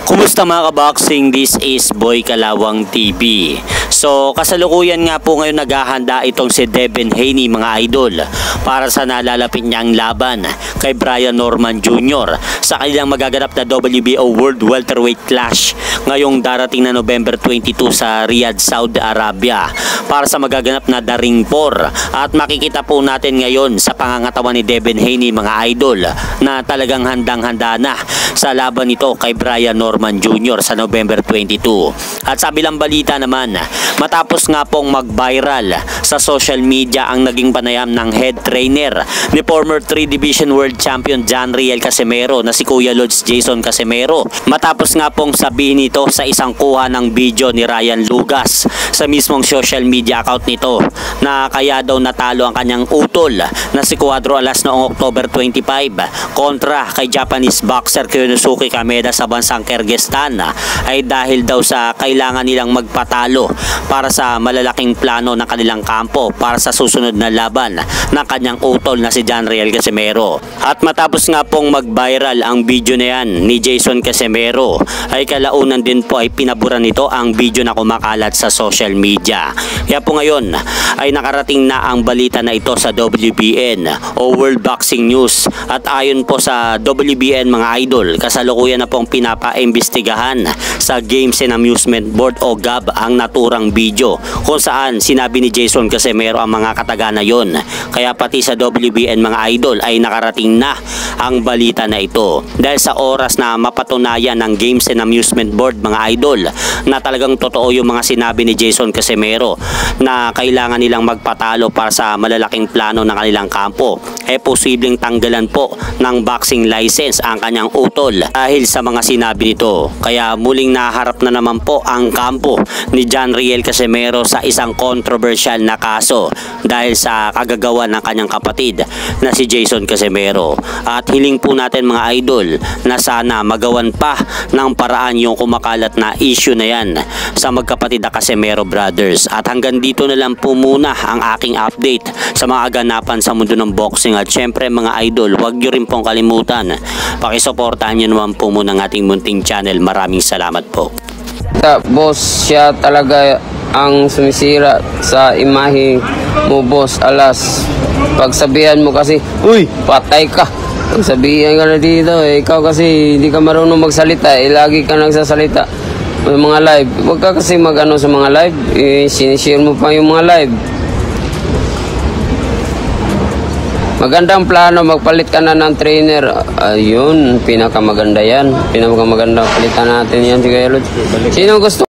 Kumusta mga kaboxing? This is Boy Kalawang TV. So kasalukuyan nga po ngayon naghahanda itong si Devin Haney mga idol para sa nalalapit niyang laban kay Brian Norman Jr. sa kanilang magaganap na WBO World Welterweight Clash ngayong darating na November 22 sa Riyadh, Saudi Arabia para sa magaganap na The Ring 4. At makikita po natin ngayon sa pangangatawan ni Devin Haney mga idol na talagang handang-handa na sa laban nito kay Brian Norman Jr. sa November 22. At sa bilang balita naman, matapos nga pong mag-viral sa social media ang naging panayam ng head trainer ni former 3 Division World Champion John Riel Casimero na si Kuya Lods Jason Casimero. Matapos nga pong sabihin nito sa isang kuha ng video ni Ryan Lugas sa mismong social media account nito na kaya daw natalo ang kanyang utol na si Cuadro Alas noong October 25 kontra kay Japanese boxer Kyonosuke Kameda sa bansang Kyrgyzstan ay dahil daw sa kailangan nilang magpatalo para sa malalaking plano ng kanilang kampo para sa susunod na laban ng kanyang utol na si John Riel Casimero. At matapos nga pong mag-viral ang video na yan ni Jason Casimero ay kalaunan din po ay pinaburan nito ang video na kumakalat sa social media. Kaya po ngayon ay nakarating na ang balita na ito sa WBN o World Boxing News at ayon po sa WBN mga idol, kasalukuyan na pong pinapaimbestigahan sa Games and Amusement Board o GAB ang naturang video kung saan sinabi ni Jason Casimero ang mga katagana yon. Kaya pati sa WBN mga idol ay nakarating na ang balita na ito dahil sa oras na mapatunayan ng Games and Amusement Board mga idol na talagang totoo yung mga sinabi ni Jason Casimero na kailangan nilang magpatalo para sa malalaking plano ng kanilang kampo, posibleng tanggalan po ng boxing license ang kanyang utol dahil sa mga sinabi nito. Kaya muling naharap na naman po ang kampo ni John Riel Casimero sa isang controversial na kaso dahil sa kagagawa ng kanyang kapatid na si Jason Casimero. At hiling po natin mga idol na sana magawan pa ng paraan yung kumakalat na issue na yan sa magkapatid na Casimero brothers. At hanggang dito na lang po muna ang aking update sa mga ganapan sa mundo ng boxing. At syempre mga idol, huwag nyo rin pong kalimutan, pakisuportahan nyo naman po muna ng ating munting channel. Maraming salamat po. Boss, siya talaga ang sumisira sa imahe mo, boss. Alas, pagsabihan mo kasi, uy, patay ka. Pagsabihan ka na dito, ikaw kasi hindi ka marunong magsalita, lagi ka nagsasalita sa mga live. Huwag ka kasi mag-ano sa mga live, sinishare mo pa yung mga live. Magandang plano, magpalit ka na ng trainer. Ayun, pinakamaganda yan. Pinakamaganda, palitan natin yan. Sino gusto?